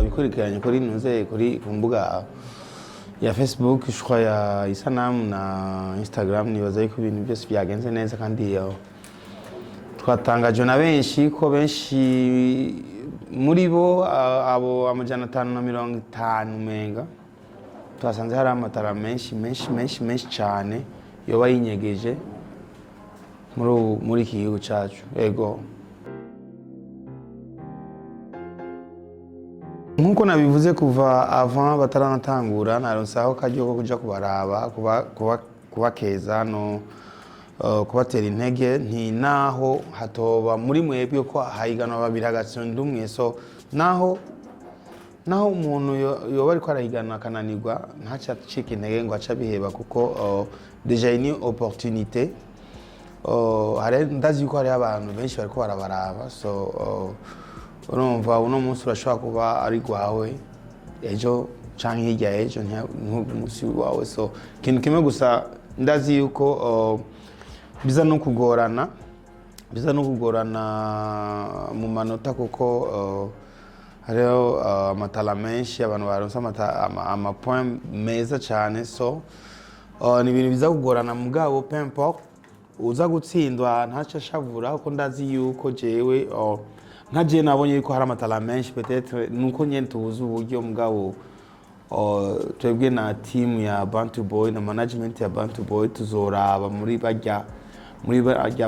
wabikurikiranye kuri nuze kuri kumbuga ya Facebook ishwa ya Isanamu na Instagram nibaza yuko ibintu byose byagenze neza kandi twatangajwe na benshi ko benshi muri bo abo 550 menga twasanze hari amatara menshi cyane yoba yinyegeje muri iki gihugu cyacu ego nkuko nabivuze kuva avant bataranatangura naronsaho kajyo ko kuja kubaraba kubakeza no kubatera intege nti naho hatoba muri mwebwe ko hahiganwa babiri hagatsindumwe so naho umuntu yoba ariko arahigana kananirwa ntaca cika intege ngo aca biheba kuko déjà une opportunité hari ndazi yuko hari abantu benshi bariko barabaraba so urumva uno munsi urashobora kuba ari gwawe ejo canke hirya ejo ntumunsi wawe so kintu kimwe gusa ndazi yuko biza no kugorana mu manota kuko hariho amatala menshi abantu baronse amapoint meza cyane so ni ibintu biza kugorana mugabo peu importe uza gutsindwa ntaca shavura kuko ndazi yuko jewe nkaje nabonye yuko hari amatala menshi peut-être nuko nyene tubuze uburyo mugabo twebwe na team ya Bantu Bwoy na management ya Bantu Bwoy tuzoraba muri barya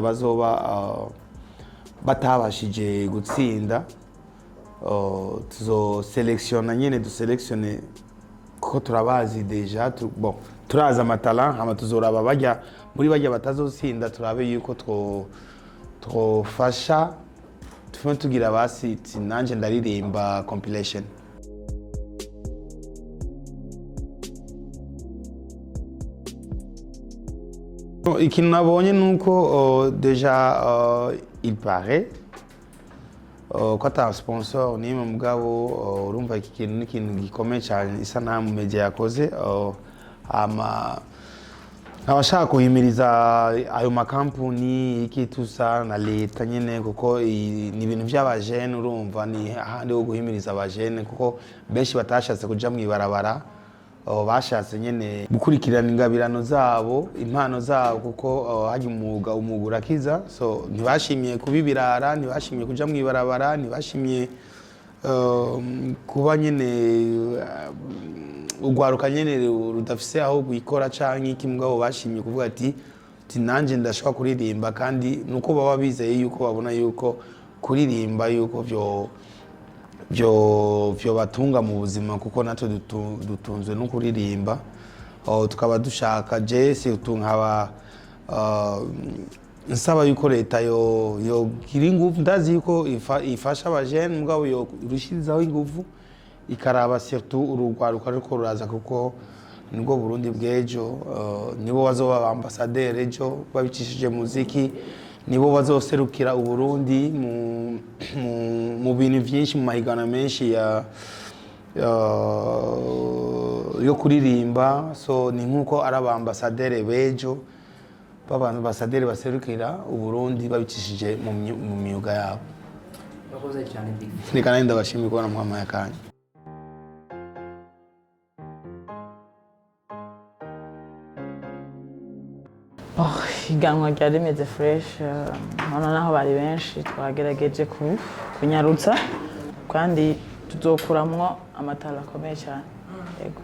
bazoba batabashije gutsinda tuzo selectiona nyene duselectione ko turabazi deja bon turaza amatala hama tuzoraba barya muri barya batazotsinda turabe yuko twofasha tufume tugira basi nanje ndaririmba compilation ikintu nabonye nuko deja il paraît ko ata sponsor ni mugabo urumva iki kintu ni kintu gikomeye cyane Isanamu media yakoze abashaka kuhimiriza ayo makampuni iki tusa na leta nyene kuko ni ibintu by'abajene urumva ni ahandi ho guhimiriza abajene kuko benshi batashatse kuja mwibarabara bashatse nyene gukurikirana ingabirano zabo impano zabo kuko haje umugura kiza so ntibashimiye kubibirara ntibashimiye kuja mwibarabara ntibashimiye kuba nyene ugwaruka nyene rudafise aho gukora canke iki mugabo bashimye kuvuga ati nanje ndashaka kuririmba kandi nuko baba bizeye yuko babona yuko kuririmba yuko byo batunga mu buzima kuko natwe dutunzwe no kuririmba tukaba dushaka jese utunkaba nsaba yuko leta yo gira ingufu ndazi yuko ifasha abajene mugabo yo rushirizaho ingufu ikaraba surtout urugwaruka ariko ruraza kuko nibwo Burundi bw'ejo nibo bazoba ambassadeur ejo babicishije muziki nibo bazoserukira uburundi mu bintu byinshi mu mahigana menshi yo kuririmba so ni nkuko ari abambassadeur bejo babantu basaderi baserukira uburundi babicishije mu myuga yabo bakoze cyane nikana ndabashimira ko namwama yakanye Ihiganwa ryari rimeze fresh none naho bari benshi twagerageje kunyarutsa kandi tuzokuramwo amatara akomeye cyane yego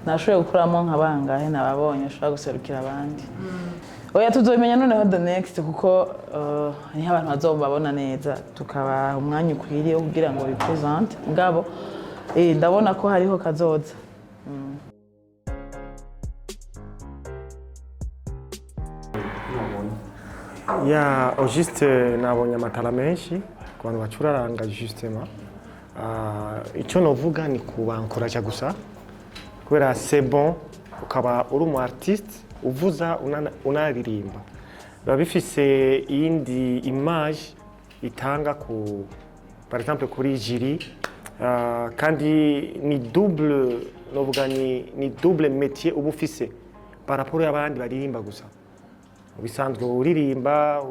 nashoboye gukuramo nkabangahe nababonye ushobora guserukira abandi oya tuzomenya noneho the next kuko niho abantu bazobabona neza tukabaha umwanya ukwiriye kugira ngo bipresente ngabo ndabona ko hariho kazoza ya juste nabonye amatara menshi ku bantu bacuraranga justement icyo novuga ni kubankuraje gusa kubera c'est bon ukaba uri umu artiste uvuza unaririmba biba bifise iyindi image itanga ku par exemple kuri jury kandi ni double novuga ni double métier uba ufise par rapport y'abandi baririmba gusa bisanzwe uririmba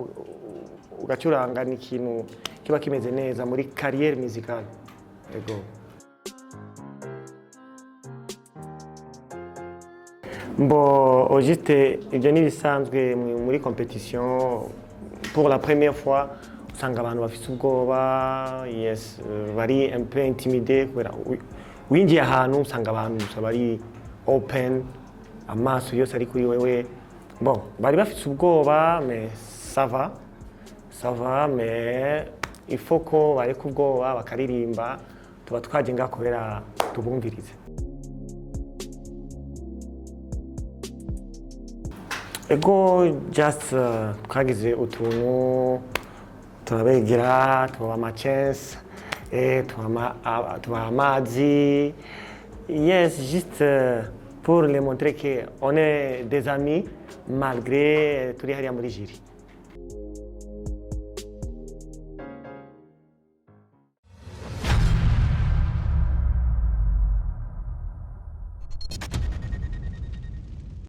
ugacuranga ni ikintu kiba kimeze neza muri carrière musicale ego. Bon, au juste ibyo ni bisanzwe muri compétition pour la première fois usanga abantu bafite ubwoba yes bari un peu intimidé kubera winjiye ahantu usanga abantu bari open amaso yose ari kuri wewe. Bon, bari bafite ubwoba mais ça va mais il faut ko bareka ubwoba bakaririmba tuba twaje ngaho kubera tubumvirize. Ego just twagize utuntu turabegera tubaha amachance tubaha amazi yes juste pour les montrer que on est des amis malgré turi hariya muri jury.